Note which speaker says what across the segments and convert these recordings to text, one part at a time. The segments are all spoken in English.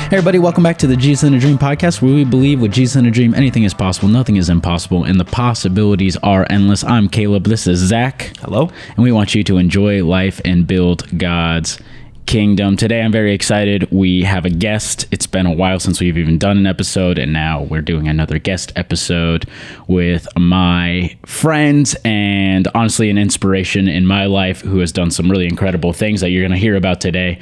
Speaker 1: Hey everybody, welcome back to the Jesus in a Dream podcast, where we believe with Jesus in a Dream, anything is possible, nothing is impossible, and the possibilities are endless. I'm Caleb, this is Zach.
Speaker 2: Hello.
Speaker 1: And we want you to enjoy life and build God's kingdom. Today I'm very excited. We have a guest. It's been a while since we've even done an episode, and now we're doing another guest episode with my friend and honestly an inspiration in my life who has done some really incredible things that you're going to hear about today.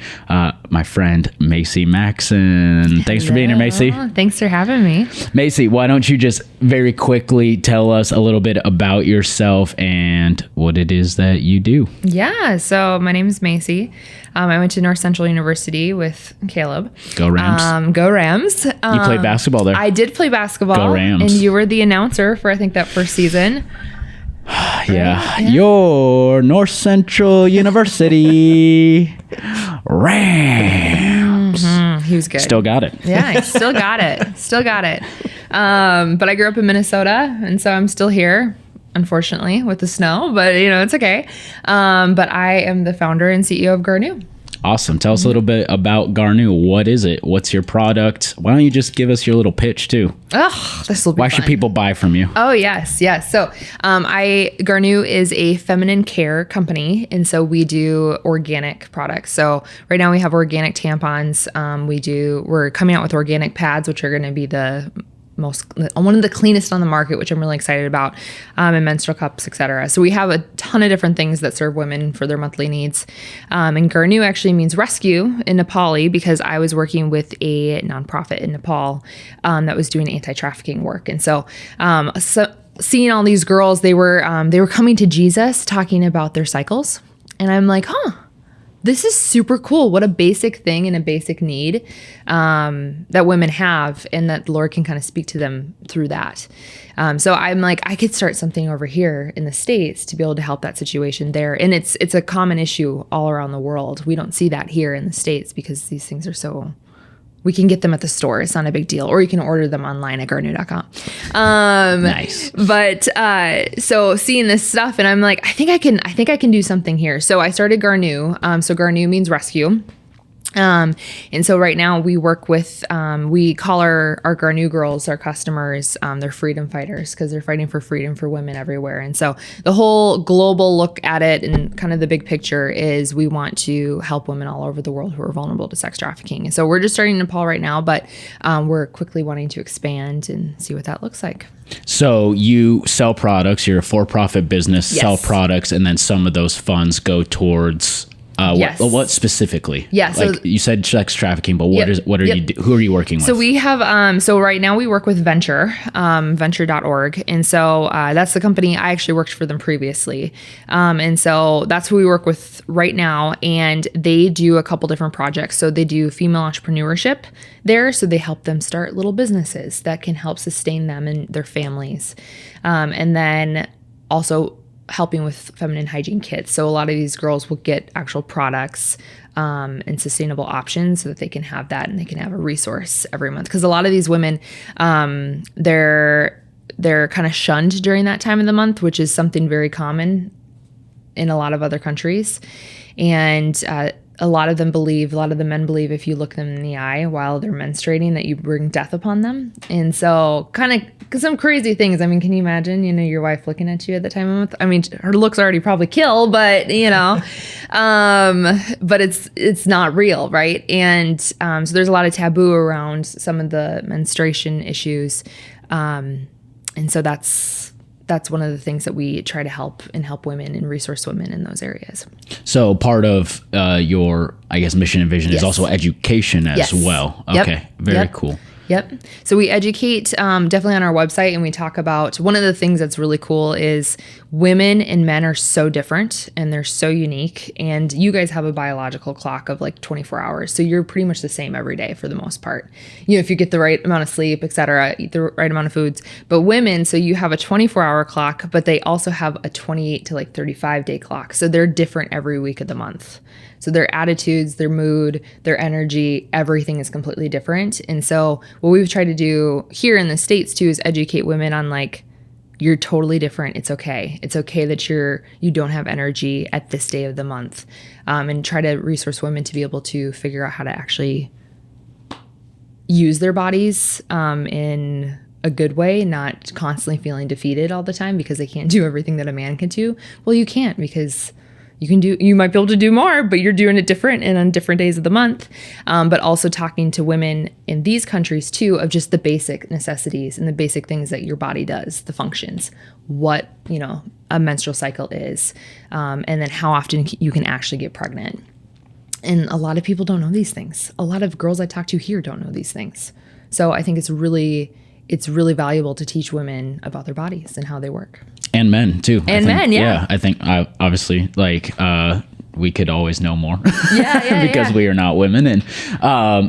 Speaker 1: My friend Macy Maxson. Thanks for being here, Macy.
Speaker 3: Thanks for having me.
Speaker 1: Macy, why don't you just very quickly tell us a little bit about yourself and what it is that you do?
Speaker 3: Yeah, so my name is Macy. I went to North Central University with Caleb.
Speaker 1: Go Rams.
Speaker 3: Go Rams.
Speaker 1: You played basketball there.
Speaker 3: I did play basketball.
Speaker 1: Go Rams.
Speaker 3: And you were the announcer for, I think, that first season.
Speaker 1: Yeah. Your North Central University Rams.
Speaker 3: Mm-hmm. He was good.
Speaker 1: Still got it.
Speaker 3: Yeah, I still got it. Still got it. But I grew up in Minnesota, and so I'm still here, unfortunately, with the snow, but it's okay. But I am the founder and CEO of Garnuu.
Speaker 1: Awesome. Tell us a little bit about Garnuu. What is it? What's your product? Why don't you just give us your little pitch too?
Speaker 3: Oh, this will be
Speaker 1: Why
Speaker 3: fun.
Speaker 1: should people buy from you?
Speaker 3: Oh, yes. So Garnuu is a feminine care company. And so we do organic products. So right now we have organic tampons. We're coming out with organic pads, which are going to be one of the cleanest on the market, which I'm really excited about, and menstrual cups, etc. So we have a ton of different things that serve women for their monthly needs. And Garnuu actually means rescue in Nepali, because I was working with a nonprofit in Nepal that was doing anti-trafficking work. And so seeing all these girls, they were coming to Jesus talking about their cycles. And I'm like, this is super cool. What a basic thing and a basic need that women have, and that the Lord can kind of speak to them through that. So I'm like, I could start something over here in the States to be able to help that situation there. And it's a common issue all around the world. We don't see that here in the States because these things are we can get them at the store. It's not a big deal. Or you can order them online at garnuu.com.
Speaker 1: Nice.
Speaker 3: But so seeing this stuff, and I'm like, I think I can do something here. So I started Garnuu. So Garnuu means rescue. And so right now we work with, we call our Garnuu girls, our customers, they're freedom fighters, because they're fighting for freedom for women everywhere. And so the whole global look at it and kind of the big picture is we want to help women all over the world who are vulnerable to sex trafficking. And so we're just starting in Nepal right now, but we're quickly wanting to expand and see what that looks like.
Speaker 1: So you sell products, you're a for-profit business,
Speaker 3: Yes.
Speaker 1: sell products, and then some of those funds go towards
Speaker 3: Yes.
Speaker 1: what specifically?
Speaker 3: Yeah, so
Speaker 1: like you said sex trafficking, but
Speaker 3: Yep,
Speaker 1: who are you working with?
Speaker 3: So we have, so right now we work with Venture, venture.org. And so that's the company. I actually worked for them previously. And so that's who we work with right now. And they do a couple different projects. So they do female entrepreneurship there. So they help them start little businesses that can help sustain them and their families. And then also helping with feminine hygiene kits. So a lot of these girls will get actual products and sustainable options so that they can have that and they can have a resource every month. Because a lot of these women, they're kind of shunned during that time of the month, which is something very common in a lot of other countries. And a lot of the men believe if you look them in the eye while they're menstruating that you bring death upon them. And so kind of some crazy things. I mean, can you imagine, your wife looking at you at the time of the month? I mean, her looks already probably kill, but but it's not real. Right. And so there's a lot of taboo around some of the menstruation issues. And so that's one of the things that we try to help women and resource women in those areas.
Speaker 1: So part of your, I guess, mission and vision is also education as well. Okay,
Speaker 3: Yep.
Speaker 1: very cool.
Speaker 3: Yep. So we educate definitely on our website, and we talk about one of the things that's really cool is women and men are so different and they're so unique. And you guys have a biological clock of like 24 hours. So you're pretty much the same every day for the most part. If you get the right amount of sleep, et cetera, eat the right amount of foods. But women, so you have a 24-hour clock, but they also have a 28 to like 35-day clock. So they're different every week of the month. So their attitudes, their mood, their energy, everything is completely different. And so what we've tried to do here in the States too is educate women on like, you're totally different. It's okay. It's okay that you don't have energy at this day of the month, and try to resource women to be able to figure out how to actually use their bodies in a good way, not constantly feeling defeated all the time because they can't do everything that a man can do. Well, you can't, because you might be able to do more, but you're doing it different and on different days of the month. But also talking to women in these countries too, of just the basic necessities and the basic things that your body does, the functions, what, a menstrual cycle is, and then how often you can actually get pregnant. And a lot of people don't know these things. A lot of girls I talk to here don't know these things. So I think it's really valuable to teach women about their bodies and how they work.
Speaker 1: And men too.
Speaker 3: Men, yeah.
Speaker 1: Yeah, I think obviously we could always know more.
Speaker 3: Yeah,
Speaker 1: because we are not women. And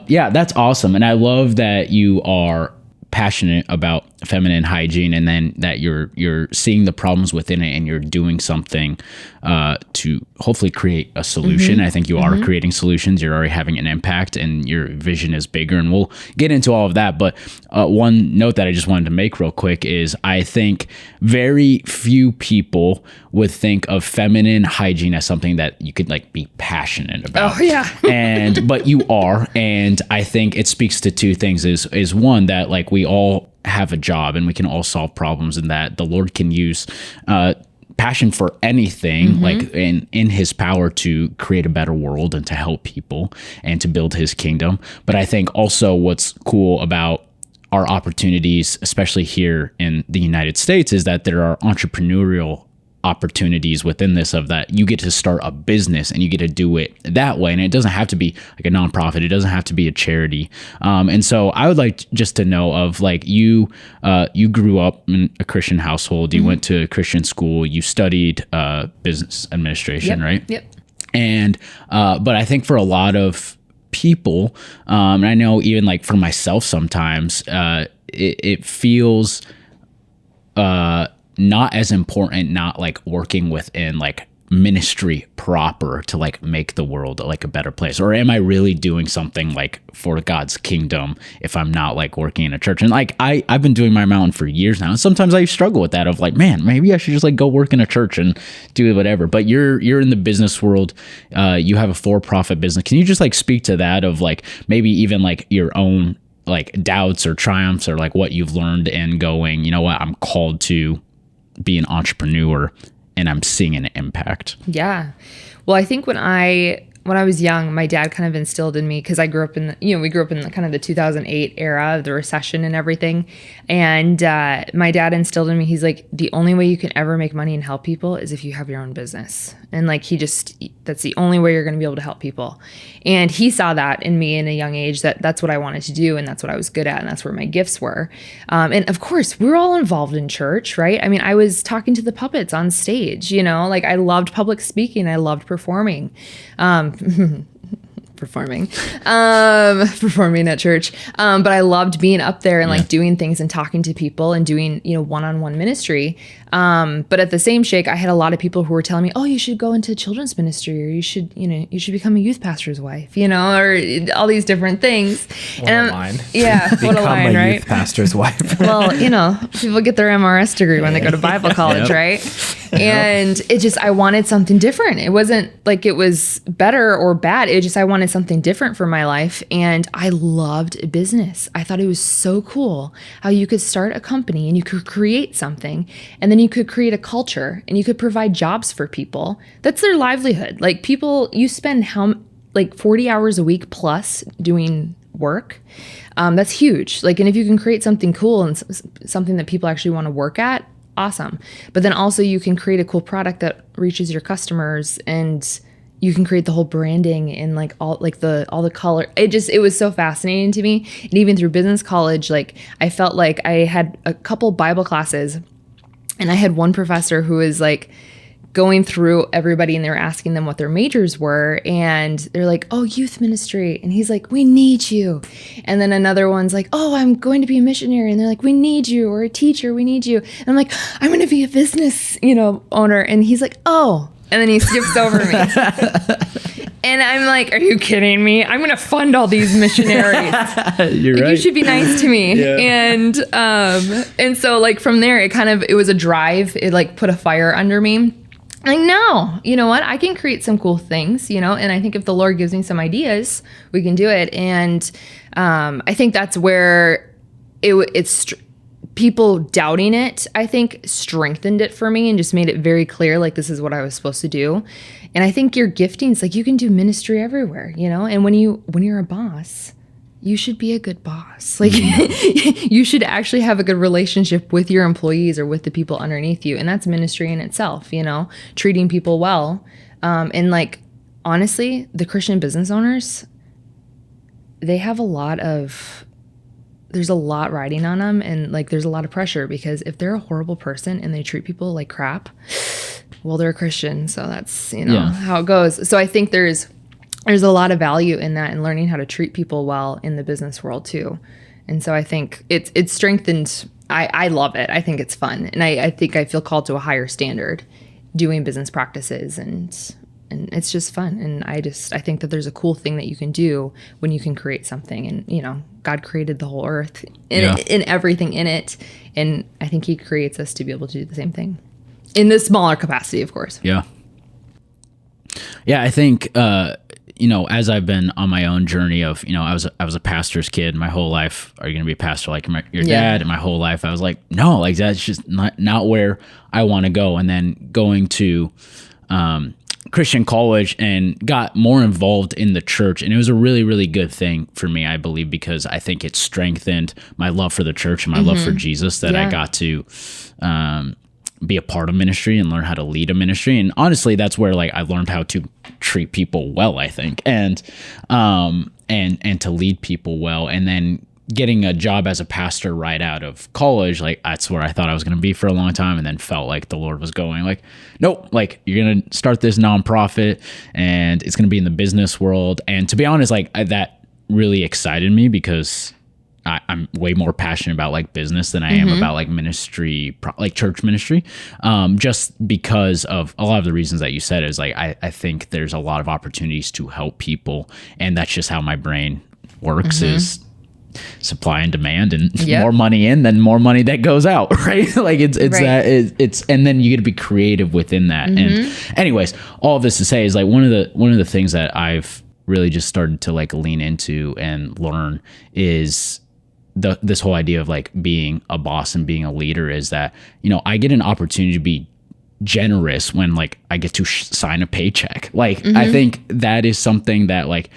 Speaker 1: that's awesome. And I love that you are passionate about feminine hygiene, and then that you're seeing the problems within it and you're doing something to hopefully create a solution.
Speaker 3: Mm-hmm.
Speaker 1: I think you are creating solutions. You're already having an impact and your vision is bigger, and we'll get into all of that. But one note that I just wanted to make real quick is I think very few people would think of feminine hygiene as something that you could be passionate about.
Speaker 3: Oh yeah.
Speaker 1: But you are. And I think it speaks to two things is one, that we all have a job and we can all solve problems, and that the Lord can use passion for anything, in his power to create a better world and to help people and to build his kingdom. But I think also what's cool about our opportunities, especially here in the United States, is that there are entrepreneurial opportunities within this, of that you get to start a business and you get to do it that way. And it doesn't have to be a nonprofit. It doesn't have to be a charity. And so I would like just to know of you grew up in a Christian household. You went to a Christian school. You studied business administration, right?
Speaker 3: Yep.
Speaker 1: And but I think for a lot of people, and I know even for myself sometimes, it feels not as important, not working within ministry proper to make the world a better place. Or am I really doing something for God's kingdom if I'm not working in a church? And I've been doing MyMountain for years now, and sometimes I struggle with that of man, maybe I should just go work in a church and do whatever. But you're in the business world. You have a for-profit business. Can you just speak to that of maybe even your own doubts or triumphs, or what you've learned and going, you know what, I'm called to be an entrepreneur and I'm seeing an impact?
Speaker 3: Yeah. Well, I think when I was young, my dad kind of instilled in me, because I grew up in we grew up in kind of the 2008 era of the recession and everything. And my dad instilled in me, he's the only way you can ever make money and help people is if you have your own business. And that's the only way you're going to be able to help people. And he saw that in me in a young age, that's what I wanted to do. And that's what I was good at. And that's where my gifts were. And of course, we're all involved in church, right? I mean, I was talking to the puppets on stage, I loved public speaking. I loved performing. Performing at church. But I loved being up there and doing things and talking to people and doing, one-on-one ministry. But at the same shake, I had a lot of people who were telling me, oh, you should go into children's ministry, or you should become a youth pastor's wife, or all these different things.
Speaker 2: What a line.
Speaker 3: Yeah. What a line, right?
Speaker 2: Youth pastor's wife.
Speaker 3: Well, people get their MRS degree when they go to Bible college, right? And I wanted something different. It wasn't it was better or bad. I wanted something different for my life. And I loved business. I thought it was so cool how you could start a company and you could create something, and then you could create a culture and you could provide jobs for people. That's their livelihood. People, you spend 40 hours a week plus doing work. That's huge. And if you can create something cool and something that people actually want to work at, awesome. But then also you can create a cool product that reaches your customers, and you can create the whole branding and all the color. It was so fascinating to me. And even through business college, I felt like I had a couple Bible classes, and I had one professor who was going through everybody, and they were asking them what their majors were, and they're like, oh, youth ministry. And he's like, we need you. And then another one's like, oh, I'm going to be a missionary. And they're like, we need you. Or a teacher, we need you. And I'm like, I'm going to be a business, owner. And he's like, oh. And then he skips over me. And I'm like, are you kidding me? I'm going to fund all these missionaries.
Speaker 1: You're right.
Speaker 3: You should be nice to me.
Speaker 1: Yeah.
Speaker 3: And so from there, it was a drive. It put a fire under me. Like, no, you know what? I can create some cool things, and I think if the Lord gives me some ideas, we can do it. And I think that's where it's people doubting it, I think, strengthened it for me and just made it very clear, like, this is what I was supposed to do. And I think your giftings, like, you can do ministry everywhere, and when you're a boss, you should be a good boss. Like, you should actually have a good relationship with your employees or with the people underneath you. And that's ministry in itself, treating people well. And like, honestly, the Christian business owners, they have there's a lot riding on them. And like, there's a lot of pressure because if they're a horrible person and they treat people like crap, well, they're a Christian. So that's, how it goes. So I think there's a lot of value in that and learning how to treat people well in the business world too. And so I think it's strengthened. I love it. I think it's fun. And I think I feel called to a higher standard doing business practices and it's just fun. And I think that there's a cool thing that you can do when you can create something. And, God created the whole earth and everything in it. And I think he creates us to be able to do the same thing in the smaller capacity, of course.
Speaker 1: Yeah. Yeah. I think, as I've been on my own journey of, I was a pastor's kid my whole life. Are you going to be a pastor like your dad? And my whole life I was like, no, like that's just not where I want to go. And then going to Christian college and got more involved in the church. And it was a really, really good thing for me, I believe, because I think it strengthened my love for the church and my love for Jesus that I got to be a part of ministry and learn how to lead a ministry. And honestly, that's where like I learned how to treat people well, I think, and to lead people well. And then getting a job as a pastor right out of college, like that's where I thought I was going to be for a long time, and then felt like the Lord was going like, nope, like you're going to start this nonprofit and it's going to be in the business world. And to be honest, like that really excited me because I'm way more passionate about like business than I am about like ministry, like church ministry, just because of a lot of the reasons that you said. Is like I think there's a lot of opportunities to help people, and that's just how my brain works. Is supply and demand, and more money in, then more money that goes out, right? Like it's and then you get to be creative within that. And anyways, all of this to say is like one of the things that I've really just started to like lean into and learn is this whole idea of like being a boss and being a leader is that, I get an opportunity to be generous when like I get to sign a paycheck. Like, I think that is something that like,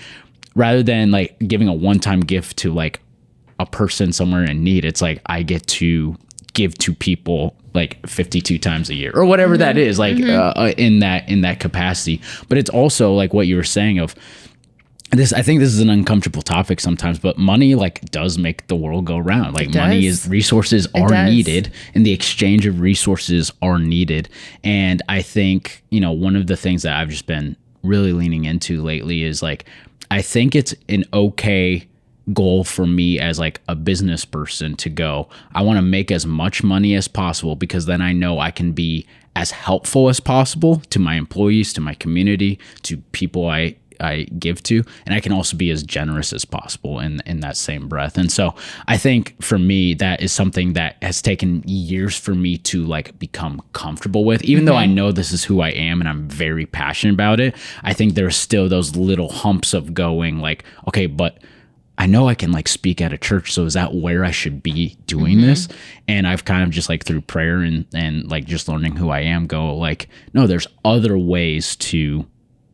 Speaker 1: rather than like giving a one-time gift to like a person somewhere in need, it's like I get to give to people like 52 times a year or whatever that is, like in that capacity. But it's also like what you were saying of this, I think this is an uncomfortable topic sometimes, but money like does make the world go round. Like resources are needed, and the exchange of resources are needed. And I think, one of the things that I've just been really leaning into lately is like, I think it's an okay goal for me as like a business person to go, I want to make as much money as possible, because then I know I can be as helpful as possible to my employees, to my community, to people I give to, and I can also be as generous as possible in that same breath. And so I think for me, that is something that has taken years for me to like become comfortable with, even though I know this is who I am and I'm very passionate about it. I think there's still those little humps of going like, okay, but I know I can like speak at a church, so is that where I should be doing this? And I've kind of just like through prayer and like just learning who I am, go like, no, there's other ways to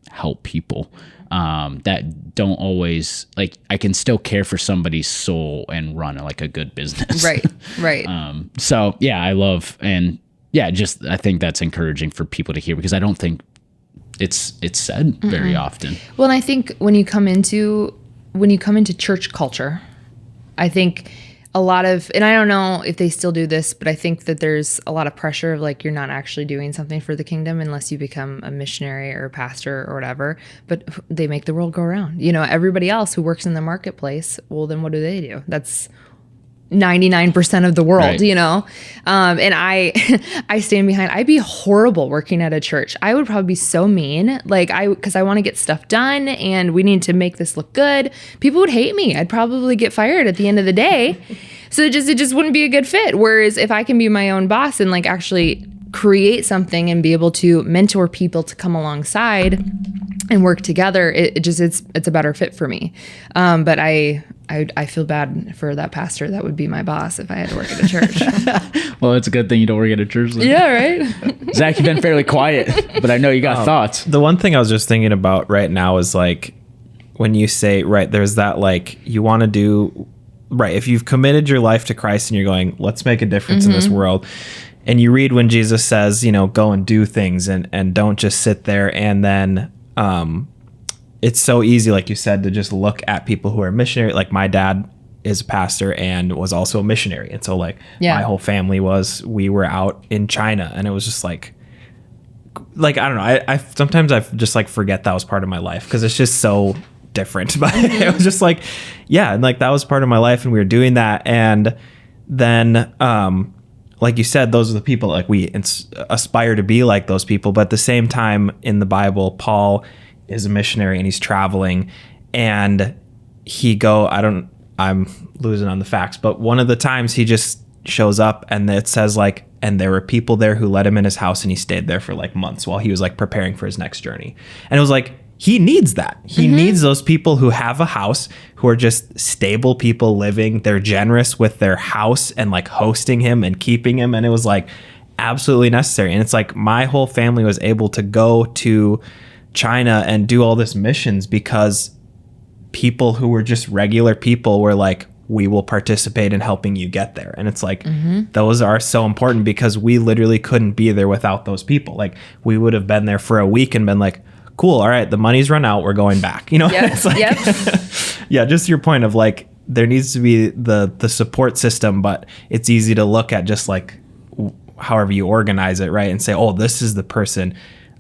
Speaker 1: help people that don't always like, I can still care for somebody's soul and run like a good business. Right. So yeah, I love, and yeah, just, I think that's encouraging for people to hear, because I don't think it's said very often. Well,
Speaker 3: and I think when you come into church culture, I think a lot of, and I don't know if they still do this, but I think that there's a lot of pressure of like, you're not actually doing something for the kingdom unless you become a missionary or a pastor or whatever, but they make the world go around. Everybody else who works in the marketplace, well, then what do? That's 99% of the world,
Speaker 1: right.
Speaker 3: And I stand behind, I'd be horrible working at a church. I would probably be so mean, because I want to get stuff done and we need to make this look good. People would hate me. I'd probably get fired at the end of the day. So it just wouldn't be a good fit. Whereas if I can be my own boss and like actually create something and be able to mentor people to come alongside and work together, it's a better fit for me. But I feel bad for that pastor that would be my boss if I had to work at a church.
Speaker 1: Well, it's a good thing you don't work at a church. Then.
Speaker 3: Yeah, right.
Speaker 1: Zach, you've been fairly quiet, but I know you got thoughts.
Speaker 2: The one thing I was just thinking about right now is like when you say, right, there's that like you want to do, right, if you've committed your life to Christ and you're going, let's make a difference in this world. And you read when Jesus says, go and do things and don't just sit there. And then it's so easy, like you said, to just look at people who are missionary. Like my dad is a pastor and was also a missionary. And so like my whole family we were out in China, and it was just like, I don't know. I sometimes I just like forget that was part of my life because it's just so different. But it was just like, yeah. And like that was part of my life and we were doing that. And then, like you said, those are the people like we aspire to be like those people. But at the same time in the Bible, Paul is a missionary and he's traveling and I'm losing on the facts, but one of the times he just shows up and it says like, and there were people there who let him in his house and he stayed there for like months while he was like preparing for his next journey. And it was like, he needs that. He needs those people who have a house, who are just stable people living. They're generous with their house and like hosting him and keeping him. And it was like absolutely necessary. And it's like my whole family was able to go to China and do all this missions because people who were just regular people were like, we will participate in helping you get there. And it's like, those are so important because we literally couldn't be there without those people. Like we would have been there for a week and been like, cool, all right, the money's run out, we're going back. It's like, yeah, just your point of like, there needs to be the support system, but it's easy to look at just like however you organize it, right? And say, oh, this is the person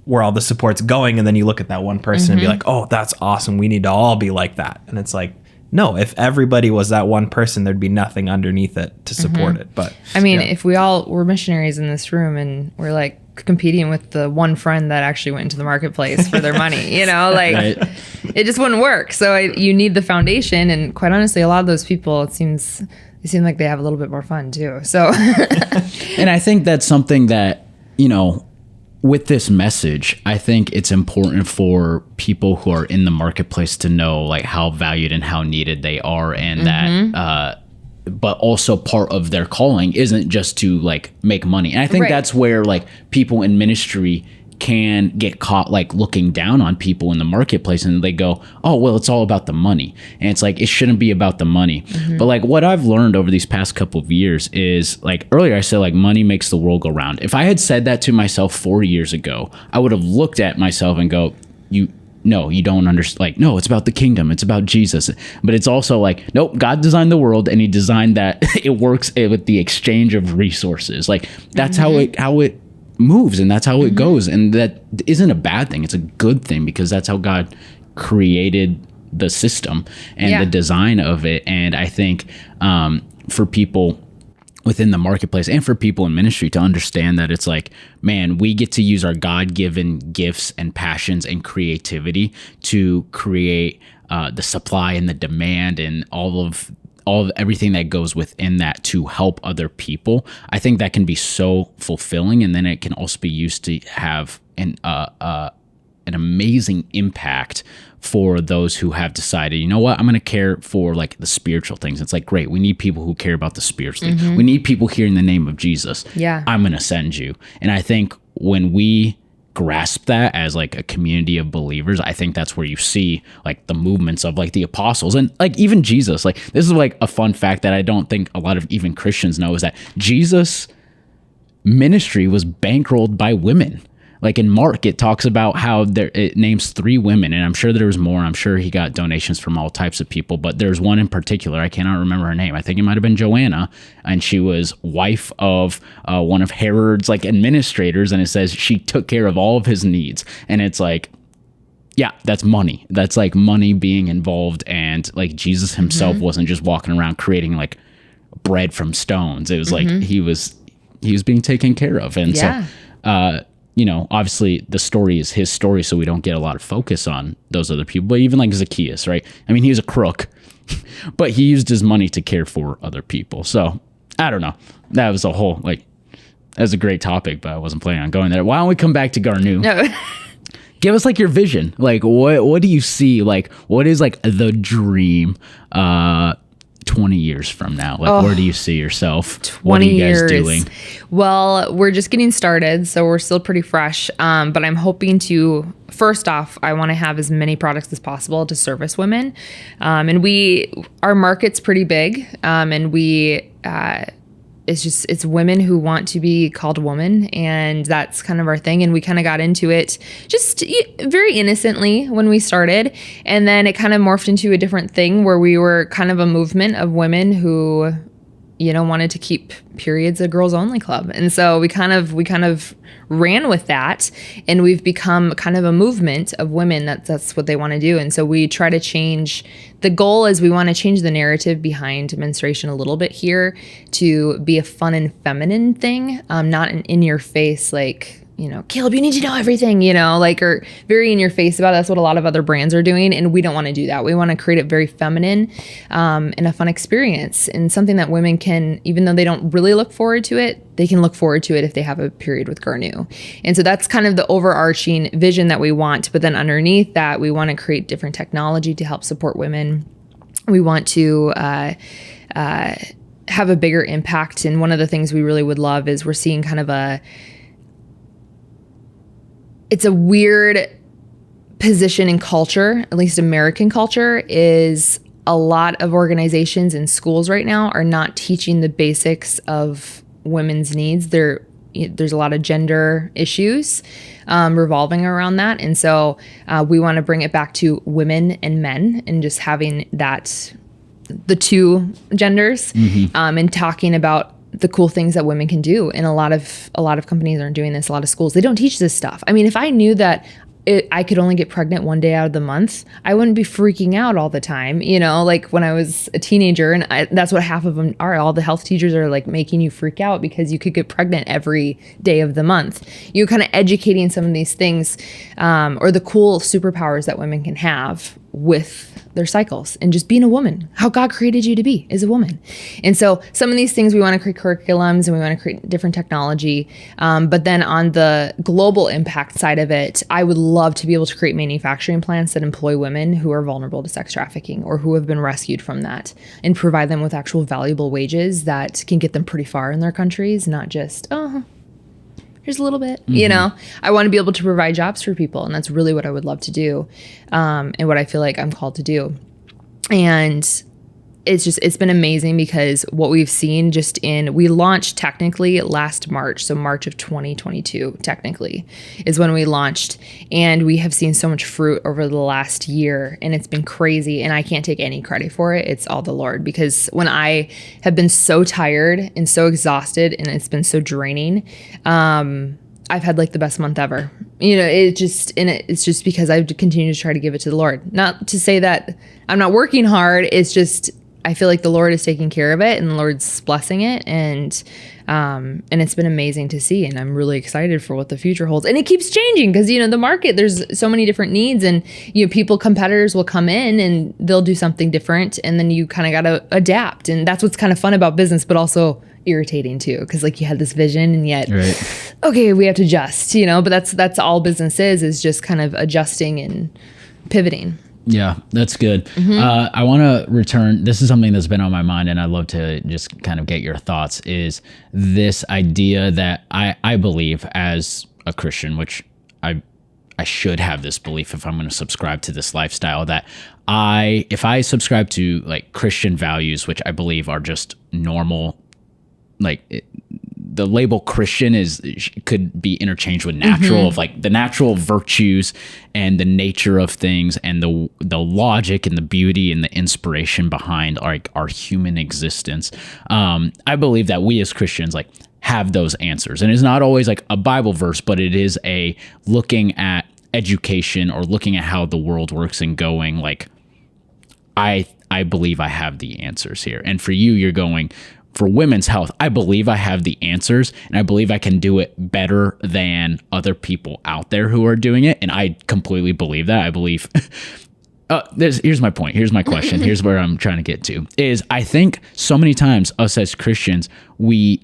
Speaker 2: where all the support's going. And then you look at that one person and be like, oh, that's awesome. We need to all be like that. And it's like, no, if everybody was that one person, there'd be nothing underneath it to support it. But
Speaker 3: I mean, if we all were missionaries in this room and we're like competing with the one friend that actually went into the marketplace for their money, right. It just wouldn't work. So you need the foundation. And quite honestly, a lot of those people, they seem like they have a little bit more fun too. So,
Speaker 1: and I think that's something that, with this message, I think it's important for people who are in the marketplace to know like how valued and how needed they are, and that but also part of their calling isn't just to like make money. And I think that's where like people in ministry can get caught like looking down on people in the marketplace, and they go, oh, well, it's all about the money. And it's like, it shouldn't be about the money. But like what I've learned over these past couple of years is like, earlier I said like money makes the world go round. If I had said that to myself 4 years ago, I would have looked at myself and go, you don't understand. Like, no, it's about the kingdom. It's about Jesus. But it's also like, nope, God designed the world and he designed that it works with the exchange of resources. Like that's how it moves, and that's how it goes. And that isn't a bad thing. It's a good thing because that's how God created the system and the design of it. And I think for people within the marketplace and for people in ministry to understand that it's like, man, we get to use our God-given gifts and passions and creativity to create the supply and the demand and all of everything that goes within that to help other people. I think that can be so fulfilling, and then it can also be used to have an amazing impact for those who have decided, you know what, I'm going to care for like the spiritual things. It's like, great, we need people who care about the spiritual things. We need people here in the name of Jesus. Yeah, I'm going to send you. And I think when we grasp that as like a community of believers, I think that's where you see like the movements of like the apostles and like even Jesus. Like this is like a fun fact that I don't think a lot of even Christians know, is that Jesus' ministry was bankrolled by women. Like in Mark, it talks about how it names 3 women, and I'm sure there was more. I'm sure he got donations from all types of people, but there's one in particular. I cannot remember her name. I think it might have been Joanna, and she was wife of one of Herod's like administrators, and it says she took care of all of his needs. And it's like, yeah, that's money. That's like money being involved, and like Jesus himself wasn't just walking around creating like bread from stones. It was like he was being taken care of, and so. Obviously the story is his story, so we don't get a lot of focus on those other people. But even like Zacchaeus, right? I mean, he was a crook, but he used his money to care for other people. So I don't know. That was a whole That's a great topic, but I wasn't planning on going there. Why don't we come back to Garnuu?
Speaker 3: No.
Speaker 1: Give us like your vision. Like what do you see? Like what is like the dream 20 years from now? Like where do you see yourself?
Speaker 3: 20
Speaker 1: what are you guys
Speaker 3: years.
Speaker 1: doing?
Speaker 3: Well, we're just getting started, so we're still pretty fresh. But I'm hoping to, first off, I want to have as many products as possible to service women. And our market's pretty big. And it's women who want to be called woman, and that's kind of our thing. And we kind of got into it just very innocently when we started, and then it kind of morphed into a different thing where we were kind of a movement of women who, wanted to keep periods a girls only club. And so we kind of ran with that, and we've become kind of a movement of women that's what they want to do. And so we try to change. The goal is we want to change the narrative behind menstruation a little bit here to be a fun and feminine thing, not an in your face, like, Caleb, you need to know everything, or very in your face about it. That's what a lot of other brands are doing. And we don't want to do that. We want to create it very feminine and a fun experience, and something that women can, even though they don't really look forward to it, they can look forward to it if they have a period with Garnuu. And so that's kind of the overarching vision that we want. But then underneath that, we want to create different technology to help support women. We want to have a bigger impact. And one of the things we really would love is we're seeing kind of it's a weird position in culture, at least American culture, is a lot of organizations and schools right now are not teaching the basics of women's needs. There's a lot of gender issues revolving around that. And so we want to bring it back to women and men, and just having the two genders, and talking about the cool things that women can do. And a lot of companies aren't doing this. A lot of schools, they don't teach this stuff. I mean, if I knew that I could only get pregnant one day out of the month, I wouldn't be freaking out all the time. Like when I was a teenager, and that's what half of them are. All the health teachers are like making you freak out because you could get pregnant every day of the month. You're kind of educating some of these things, or the cool superpowers that women can have with their cycles, and just being a woman, how God created you to be as a woman. And so some of these things, we want to create curriculums, and we want to create different technology. But then on the global impact side of it, I would love to be able to create manufacturing plants that employ women who are vulnerable to sex trafficking or who have been rescued from that, and provide them with actual valuable wages that can get them pretty far in their countries, not just, here's a little bit, I want to be able to provide jobs for people. And that's really what I would love to do. And what I feel like I'm called to do. And it's been amazing, because what we've seen we launched technically last March. So March of 2022, technically, is when we launched. And we have seen so much fruit over the last year, and it's been crazy. And I can't take any credit for it. It's all the Lord, because when I have been so tired and so exhausted, and it's been so draining, I've had like the best month ever. It's just because I've continued to try to give it to the Lord. Not to say that I'm not working hard. It's just, I feel like the Lord is taking care of it, and the Lord's blessing it. And it's been amazing to see. And I'm really excited for what the future holds. And it keeps changing, because, the market, there's so many different needs, and, competitors will come in and they'll do something different. And then you kind of got to adapt. And that's what's kind of fun about business, but also irritating too. Cause like you had this vision, and yet, okay, we have to adjust, but that's all business is just kind of adjusting and pivoting.
Speaker 1: Yeah, that's good. I want to return. This is something that's been on my mind, and I'd love to just kind of get your thoughts, is this idea that I believe as a Christian, which I should have this belief if I'm going to subscribe to this lifestyle, that if I subscribe to like Christian values, which I believe are just normal, the label Christian could be interchanged with natural, of like the natural virtues and the nature of things, and the logic and the beauty and the inspiration behind our human existence. I believe that we as Christians have those answers, and it's not always like a Bible verse, but it is a looking at education or looking at how the world works and going I believe I have the answers here. And for you, you're going, for women's health, I believe I have the answers, and I believe I can do it better than other people out there who are doing it. And I completely believe that. I believe here's my point. Here's my question. Here's where I'm trying to get to, is I think so many times us as Christians, we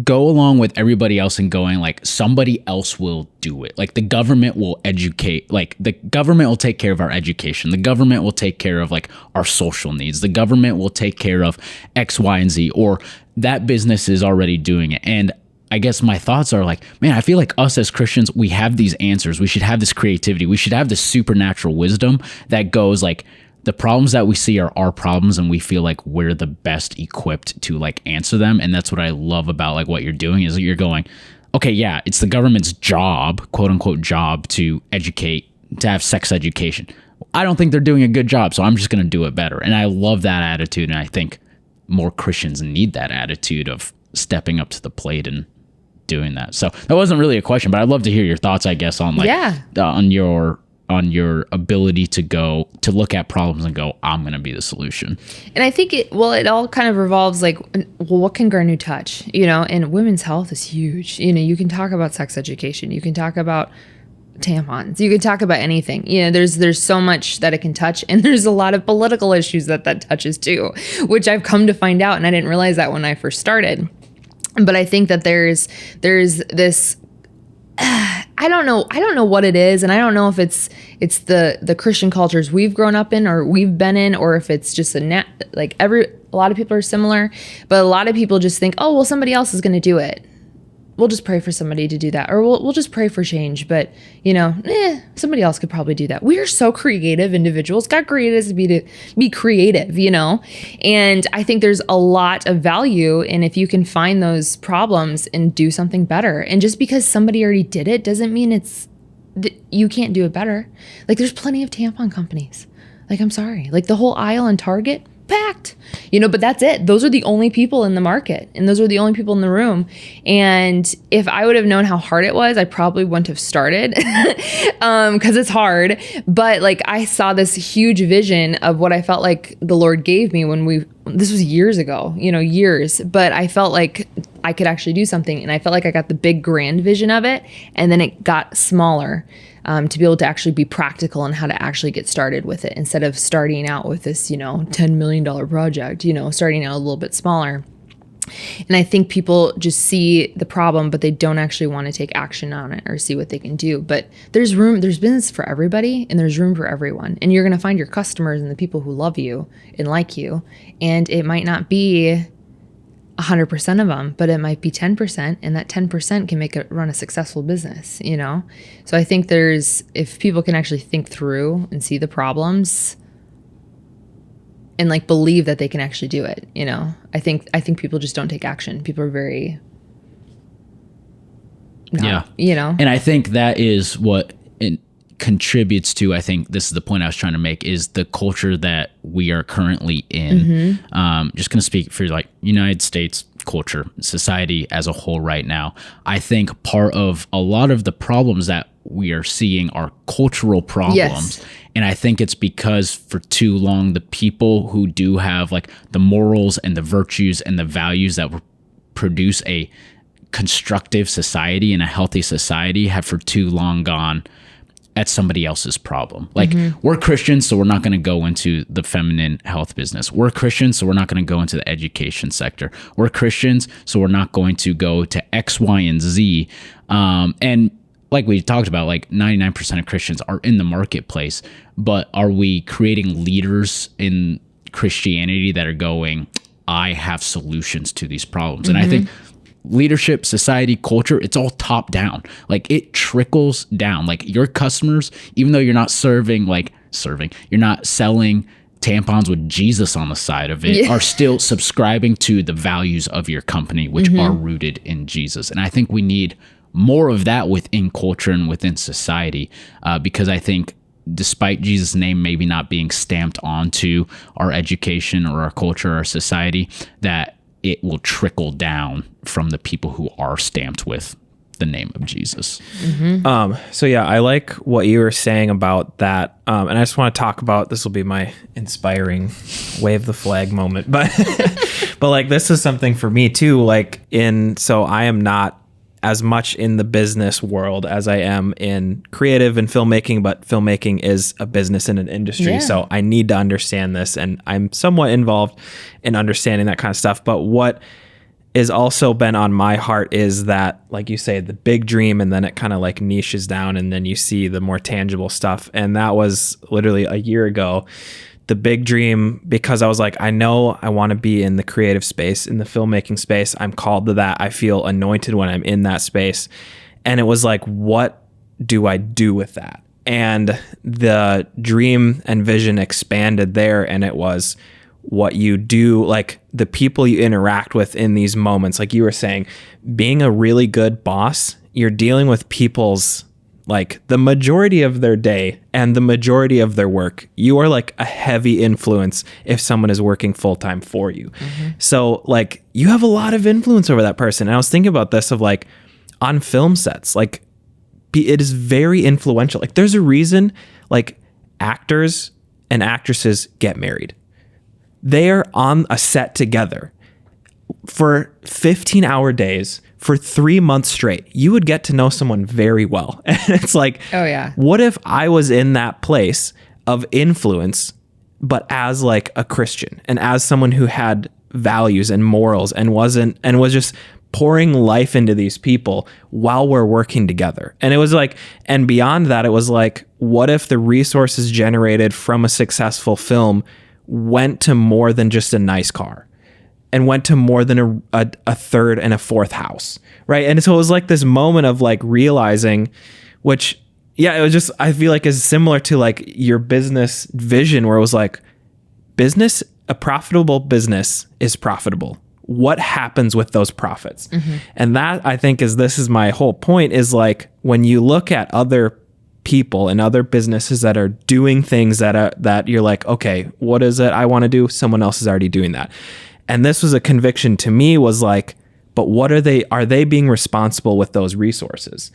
Speaker 1: go along with everybody else and going like somebody else will do it. Like the government will educate, like the government will take care of our education. The government will take care of like our social needs. The government will take care of X, Y, and Z, or that business is already doing it. And I guess my thoughts are like, man, I feel like us as Christians, we have these answers. We should have this creativity. We should have this supernatural wisdom that goes like, the problems that we see are our problems, and we feel like we're the best equipped to like answer them. And that's what I love about like what you're doing is that you're going, okay, yeah, it's the government's job, quote unquote job, to educate, to have sex education. I don't think they're doing a good job, so I'm just going to do it better. And I love that attitude. And I think more Christians need that attitude of stepping up to the plate and doing that. So that wasn't really a question, but I'd love to hear your thoughts, I guess, on like, on your ability to go to look at problems and go, I'm going to be the solution.
Speaker 3: And I think it all kind of revolves like, well, what can Garnuu touch? You know, and women's health is huge. You know, you can talk about sex education. You can talk about tampons. You can talk about anything. You know, there's so much that it can touch, and there's a lot of political issues that touches too, which I've come to find out, and I didn't realize that when I first started. But I think that there's this. I don't know what it is, and I don't know if it's the Christian cultures we've grown up in or we've been in, or if it's just a lot of people are similar, but a lot of people just think, oh, well, somebody else is going to do it. We'll just pray for somebody to do that, or we'll just pray for change. But you know, somebody else could probably do that. We are so creative individuals. God created us to be creative, you know. And I think there's a lot of value in if you can find those problems and do something better. And just because somebody already did it doesn't mean you can't do it better. Like there's plenty of tampon companies. Like I'm sorry, like the whole aisle in Target. Packed, you know, but that's it. Those are the only people in the market, and those are the only people in the room. And if I would have known how hard it was, I probably wouldn't have started because it's hard. But like I saw this huge vision of what I felt like the Lord gave me this was years ago, you know, years, but I felt like I could actually do something. And I felt like I got the big grand vision of it. And then it got smaller. To be able to actually be practical on how to actually get started with it instead of starting out with this, you know, $10 million project, you know, starting out a little bit smaller. And I think people just see the problem, but they don't actually want to take action on it or see what they can do. But there's business for everybody, and there's room for everyone. And you're going to find your customers and the people who love you and like you. And it might not be 100% of them, but it might be 10%, and that 10% can run a successful business, you know? So I think if people can actually think through and see the problems and like believe that they can actually do it, you know? I think people just don't take action. People are very, you know? And
Speaker 1: I think that is what it contributes to, I think this is the point I was trying to make, is the culture that we are currently in. Just going to speak for like United States culture, society as a whole right now. I think part of a lot of the problems that we are seeing are cultural problems. Yes. And I think it's because for too long, the people who do have like the morals and the virtues and the values that produce a constructive society and a healthy society have for too long gone, that's somebody else's problem. Like we're Christians, so we're not going to go into the feminine health business. We're Christians, so we're not going to go into the education sector. We're Christians, so we're not going to go to X, Y, and Z. And like we talked about, like 99% of Christians are in the marketplace, but are we creating leaders in Christianity that are going, I have solutions to these problems? And I think leadership, society, culture, it's all top down. Like it trickles down. Like your customers, even though you're not you're not selling tampons with Jesus on the side of it, are still subscribing to the values of your company, which are rooted in Jesus. And I think we need more of that within culture and within society, because I think despite Jesus' name maybe not being stamped onto our education or our culture or our society, that it will trickle down from the people who are stamped with the name of Jesus.
Speaker 2: So yeah, I like what you were saying about that. And I just want to talk about, this will be my inspiring wave the flag moment, but like, this is something for me too. So I am not as much in the business world as I am in creative and filmmaking, but filmmaking is a business and an industry. Yeah. So I need to understand this, and I'm somewhat involved in understanding that kind of stuff. But what is also been on my heart is that, like you say, the big dream, and then it kind of like niches down, and then you see the more tangible stuff. And that was literally a year ago, the big dream, because I was like, I know I want to be in the creative space, in the filmmaking space. I'm called to that. I feel anointed when I'm in that space. And it was like, what do I do with that? And the dream and vision expanded there, and it was what you do, like the people you interact with in these moments. Like you were saying, being a really good boss, you're dealing with people's, like the majority of their day and the majority of their work. You are like a heavy influence if someone is working full-time for you. So like you have a lot of influence over that person. And I was thinking about this of like on film sets, like it is very influential. Like there's a reason like actors and actresses get married. They are on a set together for 15-hour days for 3 months straight. You would get to know someone very well. And it's like,
Speaker 3: oh yeah,
Speaker 2: what if I was in that place of influence, but as like a Christian and as someone who had values and morals and was just pouring life into these people while we're working together. And it was like, and beyond that, it was like, what if the resources generated from a successful film went to more than just a nice car and went to more than a third and a fourth house, right? And so it was like this moment of like realizing, which, yeah, it was just, I feel like is similar to like your business vision, where it was like, business, a profitable business is profitable. What happens with those profits? And that, I think, this is my whole point, is like when you look at other people and other businesses that are doing things that you're like, okay, what is it I want to do? Someone else is already doing that. And this was a conviction to me, was like, but what are they being responsible with those resources?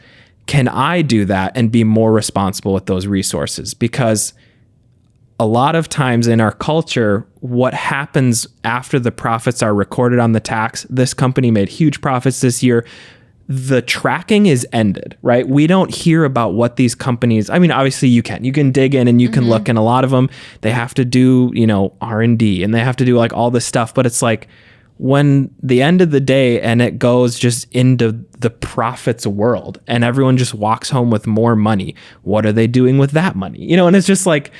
Speaker 2: Can I do that and be more responsible with those resources? Because a lot of times in our culture, what happens after the profits are recorded on the tax, this company made huge profits this year, the tracking is ended, right? We don't hear about what these companies, I mean, obviously you can dig in and you can look, and a lot of them, they have to do, R&D, and they have to do like all this stuff. But it's like, when the end of the day and it goes just into the profits world and everyone just walks home with more money, what are they doing with that money? And it's just like,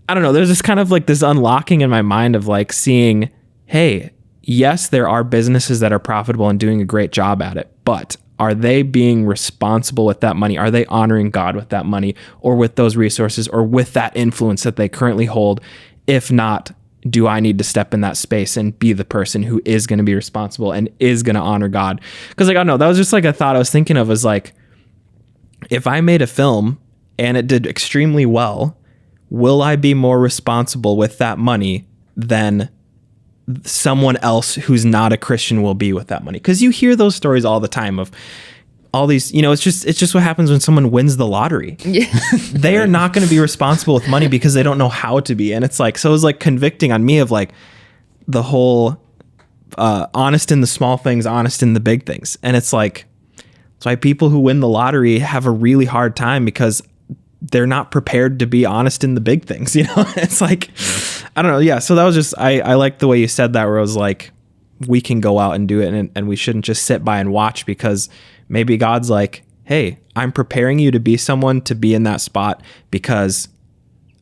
Speaker 2: I don't know, there's this kind of like this unlocking in my mind of like seeing, hey, yes, there are businesses that are profitable and doing a great job at it, but are they being responsible with that money? Are they honoring God with that money, or with those resources, or with that influence that they currently hold? If not, do I need to step in that space and be the person who is going to be responsible and is going to honor God? Because like, I don't know, that was just like a thought I was thinking of, was like, if I made a film and it did extremely well, will I be more responsible with that money than someone else who's not a Christian will be with that money? Because you hear those stories all the time of all these, it's just what happens when someone wins the lottery. Yeah. They are not going to be responsible with money because they don't know how to be. And it's like, so it was like convicting on me of like the whole honest in the small things, honest in the big things. And it's like, that's why people who win the lottery have a really hard time, because they're not prepared to be honest in the big things. It's like, I don't know. Yeah. So that was just, I like the way you said that, where it was like, we can go out and do it, and we shouldn't just sit by and watch, because maybe God's like, hey, I'm preparing you to be someone to be in that spot, because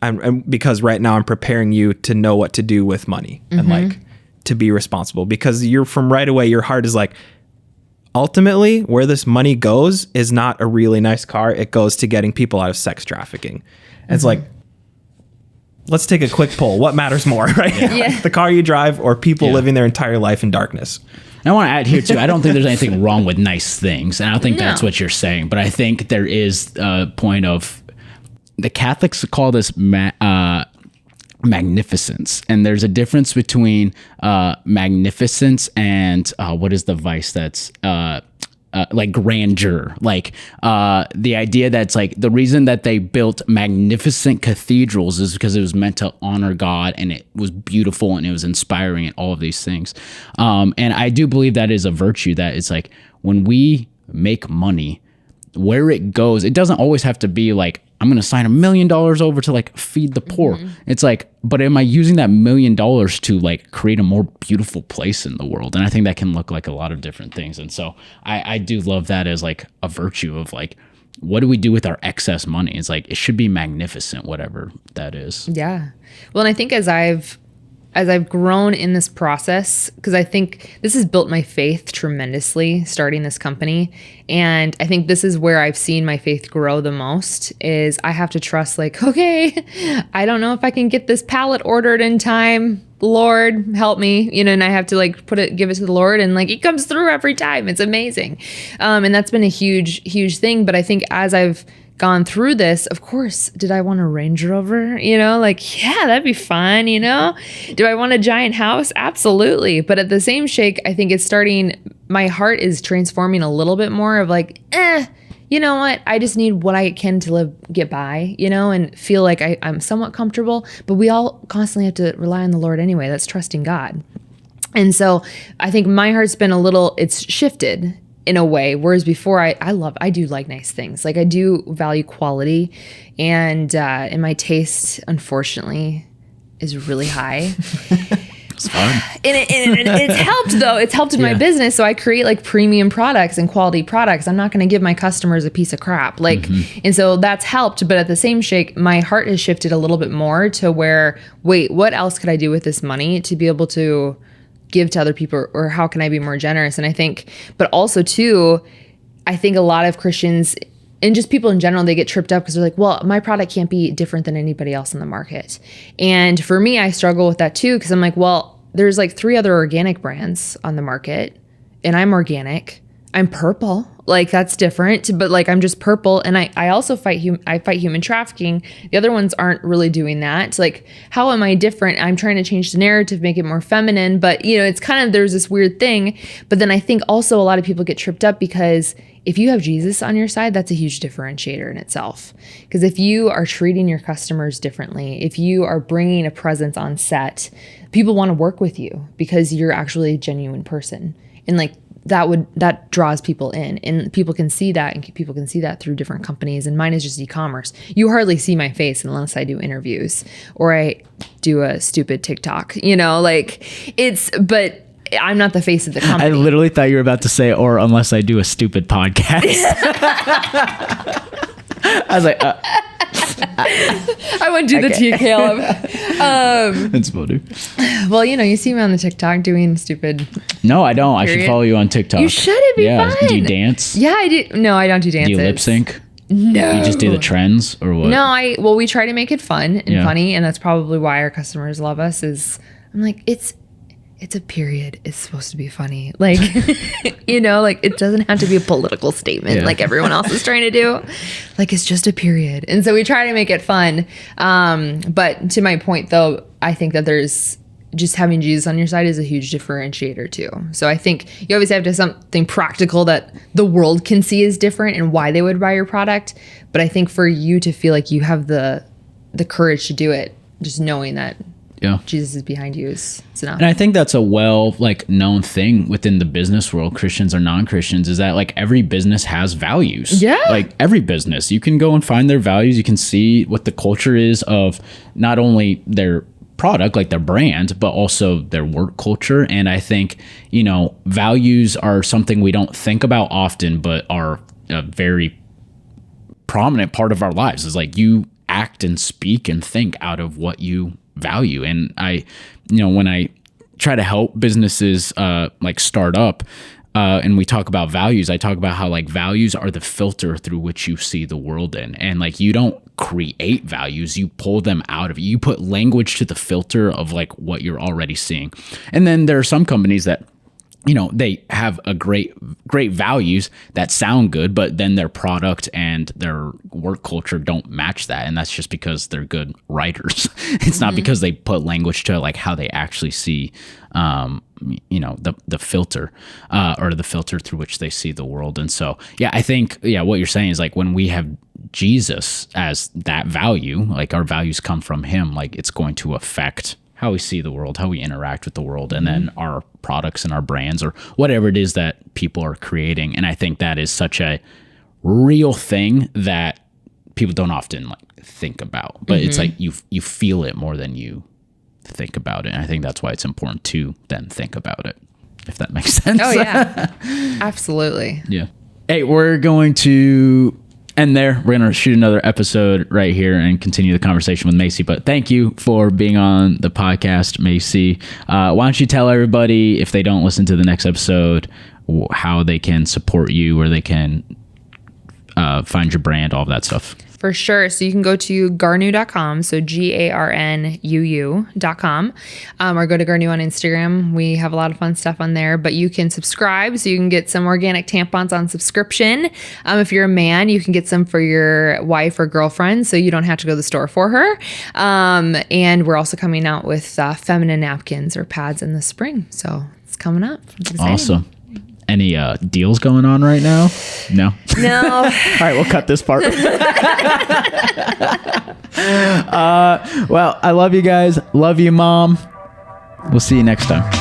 Speaker 2: right now I'm preparing you to know what to do with money and like to be responsible, because you're from right away, your heart is like, ultimately where this money goes is not a really nice car. It goes to getting people out of sex trafficking. And it's like, let's take a quick poll. What matters more, right? Yeah. The car you drive, or people living their entire life in darkness?
Speaker 1: I want to add here too, I don't think there's anything wrong with nice things. And I don't think that's what you're saying. But I think there is a point of, the Catholics call this magnificence. And there's a difference between magnificence and what is the vice that's like grandeur, like the idea that's like, the reason that they built magnificent cathedrals is because it was meant to honor God, and it was beautiful and it was inspiring and all of these things. And I do believe that is a virtue, that it's like, when we make money, where it goes, it doesn't always have to be like I'm going to sign $1 million over to like feed the poor. It's like, but am I using that $1 million to like create a more beautiful place in the world? And I think that can look like a lot of different things. And so I do love that as like a virtue of like, what do we do with our excess money? It's like, it should be magnificent, whatever that is.
Speaker 3: Yeah. Well, and I think as I've grown in this process, because I think this has built my faith tremendously, starting this company. And I think this is where I've seen my faith grow the most, is I have to trust, like, okay, I don't know if I can get this pallet ordered in time. Lord, help me, and I have to like give it to the Lord, and like, it comes through every time. It's amazing. And that's been a huge, huge thing. But I think as I've gone through this, of course, did I want a Range Rover? Like, yeah, that'd be fun. Do I want a giant house? Absolutely. But at the same shake, I think it's my heart is transforming a little bit more of like, you know what? I just need what I can to get by, and feel like I'm somewhat comfortable. But we all constantly have to rely on the Lord anyway. That's trusting God. And so I think my heart's been it's shifted in a way, whereas before I do like nice things. Like, I do value quality, and my taste, unfortunately, is really high.
Speaker 1: It's fun.
Speaker 3: And it's helped though. It's helped in my business. So I create like premium products and quality products. I'm not going to give my customers a piece of crap. Like, and so that's helped. But at the same shake, my heart has shifted a little bit more to where, wait, what else could I do with this money to be able to give to other people, or how can I be more generous? And I think, but also too, I think a lot of Christians and just people in general, they get tripped up because they're like, well, my product can't be different than anybody else in the market. And for me, I struggle with that too, because I'm like, well, there's like 3 other organic brands on the market, and I'm organic. I'm purple. Like, that's different, but like, I'm just purple. And I also fight human trafficking. The other ones aren't really doing that. Like, how am I different? I'm trying to change the narrative, make it more feminine, but it's kind of, there's this weird thing. But then I think also a lot of people get tripped up because if you have Jesus on your side, that's a huge differentiator in itself. Because if you are treating your customers differently, if you are bringing a presence on set, people want to work with you because you're actually a genuine person. And like, that draws people in, and people can see that, and people can see that through different companies. And mine is just e-commerce. You hardly see my face unless I do interviews or I do a stupid TikTok, but I'm not the face of the company.
Speaker 1: I literally thought you were about to say, or unless I do a stupid podcast. I was like,
Speaker 3: I wouldn't do the tea, Caleb.
Speaker 1: It's funny.
Speaker 3: Well, you see me on the TikTok doing stupid.
Speaker 1: No, I don't. Period. I should follow you on TikTok.
Speaker 3: You should. It'd be fun.
Speaker 1: Do you dance?
Speaker 3: Yeah, I do. No, I don't do dances.
Speaker 1: Do you lip sync?
Speaker 3: No.
Speaker 1: You just do the trends, or what?
Speaker 3: No, we try to make it fun and funny, and that's probably why our customers love us. I'm like, it's a period. It's supposed to be funny. Like, like, it doesn't have to be a political statement like everyone else is trying to do. Like, it's just a period. And so we try to make it fun. But to my point, though, I think that there's just having Jesus on your side is a huge differentiator too. So I think you always have to have something practical that the world can see is different and why they would buy your product. But I think for you to feel like you have the courage to do it, just knowing that Jesus is behind you is enough.
Speaker 1: And I think that's a known thing within the business world, Christians or non-Christians, is that like every business has values.
Speaker 3: Yeah.
Speaker 1: Like every business, you can go and find their values. You can see what the culture is of not only their product, like their brand, but also their work culture. And I think, values are something we don't think about often, but are a very prominent part of our lives. Is like you act and speak and think out of what you value. And I, when I try to help businesses start up and we talk about values, I talk about how like values are the filter through which you see the world in. And like, you don't create values, you pull them out of you. You put language to the filter of like what you're already seeing. And then there are some companies that, they have a great values that sound good, but then their product and their work culture don't match that. And that's just because they're good writers. It's not because they put language to like how they actually see, the filter, or the filter through which they see the world. And so, I think, what you're saying is like when we have Jesus as that value, like our values come from him, like it's going to affect how we see the world, how we interact with the world, and then our products and our brands or whatever it is that people are creating. And I think that is such a real thing that people don't often like think about, but it's like you feel it more than you think about it. And I think that's why it's important to then think about it, if that makes sense.
Speaker 3: Oh yeah, absolutely.
Speaker 1: Yeah. Hey, we're going to end there. We're going to shoot another episode right here and continue the conversation with Macy. But thank you for being on the podcast, Macy. Why don't you tell everybody, if they don't listen to the next episode, how they can support you, or they can find your brand, all of that stuff.
Speaker 3: For sure. So you can go to garnuu.com. So GARNUU.com, or go to Garnuu on Instagram. We have a lot of fun stuff on there, but you can subscribe so you can get some organic tampons on subscription. If you're a man, you can get some for your wife or girlfriend, so you don't have to go to the store for her. And we're also coming out with feminine napkins or pads in the spring. So it's coming up. It's exciting.
Speaker 1: Awesome. Any deals going on right now? No.
Speaker 3: No.
Speaker 1: All right, we'll cut this part. Well, I love you guys. Love you, Mom. We'll see you next time.